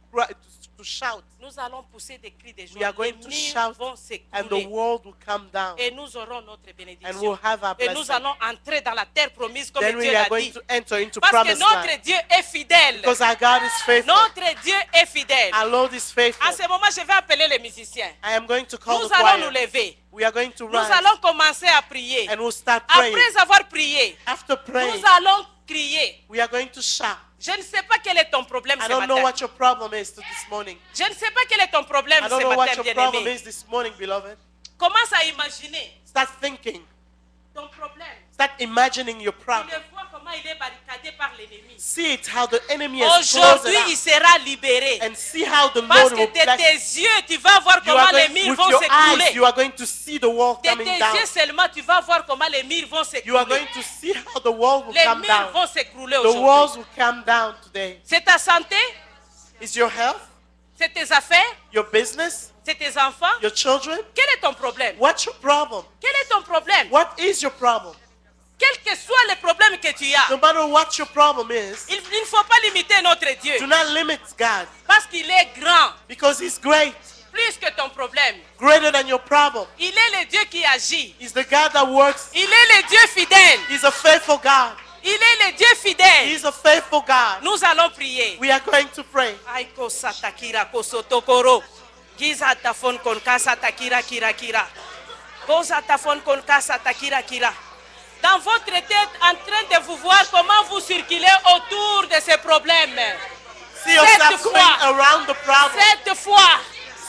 to shout. Nous allons pousser des cris de We joie. are going Les to murs shout vont and the s'écrouler. world will come down. Et nous aurons notre And bénédiction. we'll have our Et nous blessing. allons entrer dans la terre promise comme Then we Dieu are l'a going dit. to enter into Parce que promised notre land. Dieu est fidèle. Because our God is faithful. Notre Dieu est fidèle. Our Lord is faithful. À ce moment, je vais appeler les musiciens. I am going to call Nous the allons nous choir. lever. We are going to Nous rise allons commencer à prier. and we'll start praying. Après avoir prié, After praying, nous allons crier. we are going to shout. Je ne sais pas quel est ton problème I ce don't know matin. what your problem is this morning. Je ne sais pas quel est ton problème I ce don't know what matin, your problem bien-aimé. is this morning, beloved. Commence à imaginer Start thinking. ton problème. Start imagining your Tu problem. le vois comment il est barricadé par l'ennemi. See it how the enemy has closed Aujourd'hui, it il up. sera libéré. And see how the Parce Lord que will de bless tes yeux, tu vas voir you. comment Are les going, murs with vont your eyes, s'écrouler. you are going to see the wall De coming tes down. yeux seulement, tu vas voir comment les murs vont You are going s'écrouler. to see how the wall will Les come murs down. vont s'écrouler The walls aujourd'hui. will come down today. C'est ta santé, Is your health, c'est tes affaires, your business, c'est tes enfants. your children? Quel est ton problème? What's your problem? Quel est ton problème? What is your problem? Quel que soit le problème que tu as, No matter what your problem is, il ne faut pas limiter notre Dieu. do not limit God Parce qu'il est grand, because He's great, plus que ton problème. greater than your problem. Il est le Dieu qui agit. He's the God that works. Il est le Dieu fidèle. He's a faithful God. Il est le Dieu fidèle. He's a faithful God. Nous allons prier. We are going to pray. Aiko satakira kosotokoro. Giza tafon kon kasa takira kira kira. Goza tafon kon kasa takira kira. Dans votre tête, en train de vous voir comment vous circulez autour de ces problèmes. See yourself Cette going fois, around the problem. cette fois,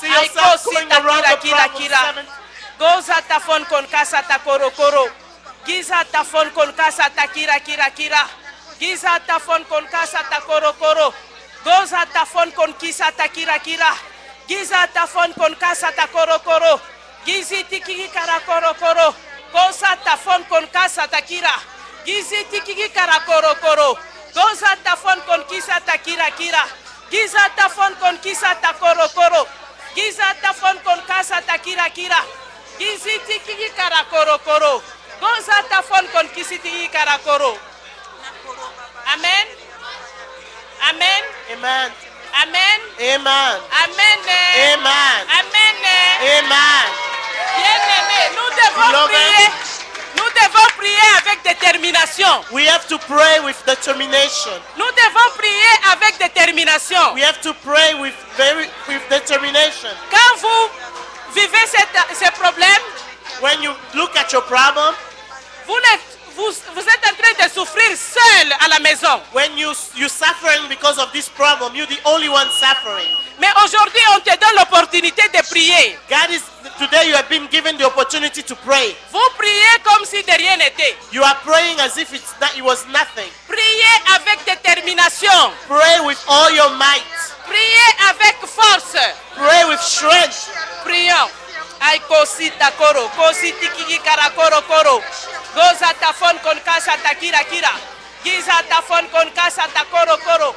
See yourself Aiko going around sitakira the kira problem. kira. Goza tafon kon kasa takoro koro. Giza tafon kon kasa takira kira kira. Giza tafon kon kasa takoro koro. Goza tafon kon kisa takira kira. Giza tafon kon kasa takoro koro. Gizi tiki kara koro koro. Goza tafon kon kasa takira. Gizi tiki kara koro koro. Goza tafon kon kisa takira kira. Giza tafon kon kisa takoro koro. Giza tafon kon kasa takira kira. Gizi tiki kara koro koro. Goza tafon kon kisi tiki kara koro. Amen. Amen. Amen. Amen. Amen. Amen. Amen. Amen. Amen. Bien-aimés, nous devons Beloved. prier. Nous devons prier avec détermination. We have to pray with determination. Nous devons prier avec détermination. We have to pray with determination. Quand vous vivez ces problèmes, When you look at your problem, vous êtes en train de souffrir seul à la maison. when you're suffering because of this problem, you're the only one suffering. Mais aujourd'hui, on te donne l'opportunité de prier. Today you have been given the opportunity to pray. Vous priez comme si de rien n'était. You are praying as if it was nothing. Priez avec détermination. Pray with all your might. Priez avec force. Pray with strength. Prions. Ay kosita koro, kositi kiki kara koro koro. Goza tafon kon kasa takira kira. Giza tafon kon kasa takoro koro.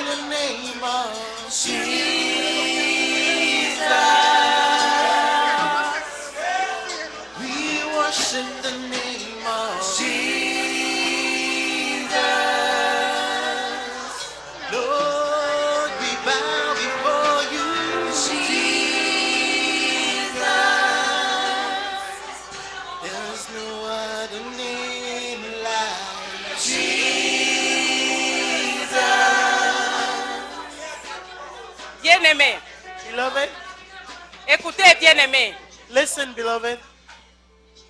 the name of Jesus. We worship the name of Jesus. Lord, we bow before you, Jesus. There's no other name like Jesus. Bien-aimé, Beloved, écoutez, bien-aimé. listen, beloved.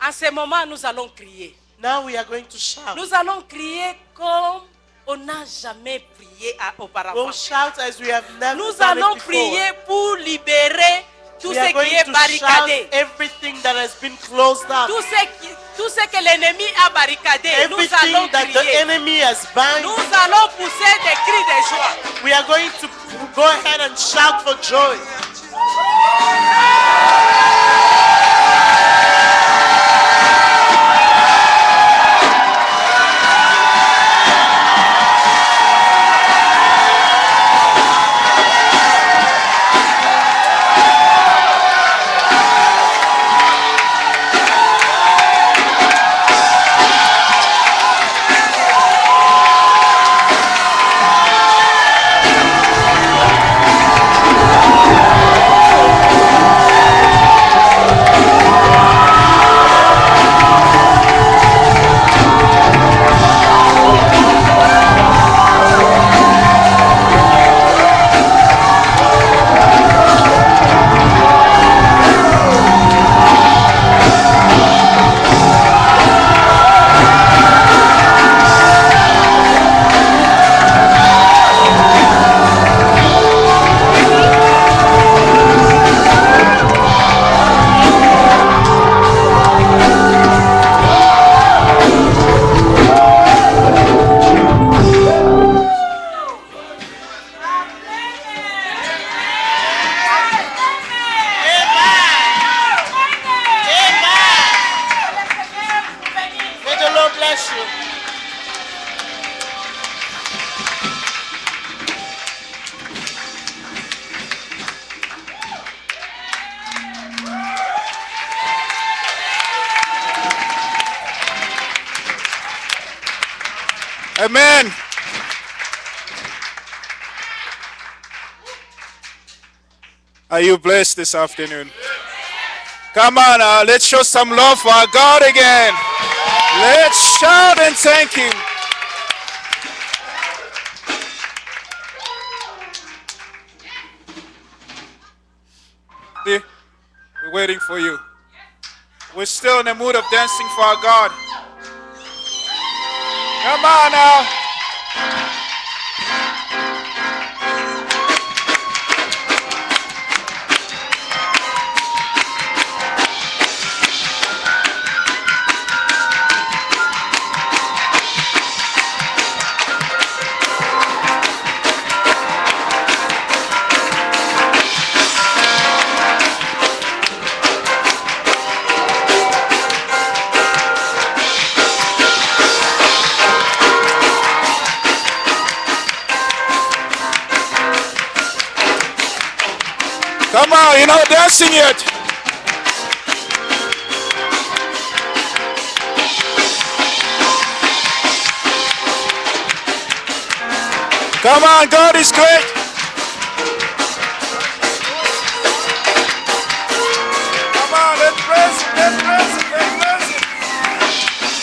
En ce moment, nous allons crier. Now we are going to shout. Nous allons crier comme on n'a jamais prié auparavant. We'll shout as we have never Nous done allons it before. prier pour libérer tout We ce are qui going est to barricadé. shout everything that has been closed up. Tout ce que l'ennemi a barricadé, nous allons Everything that the crier. enemy has bound. Nous allons pousser des cris de joie. We are going to go ahead and shout for joy. May the Lord bless you. Amen. Are you blessed this afternoon? Come on, let's show some love for our God again. Let's shout and thank Him. We're waiting for you. We're still in the mood of dancing for our God. Come on now. Come on, you're not dancing yet. Come on, God is great. Come on, let's praise Him, let's praise Him, let's praise Him.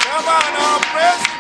Come on, now, praise Him.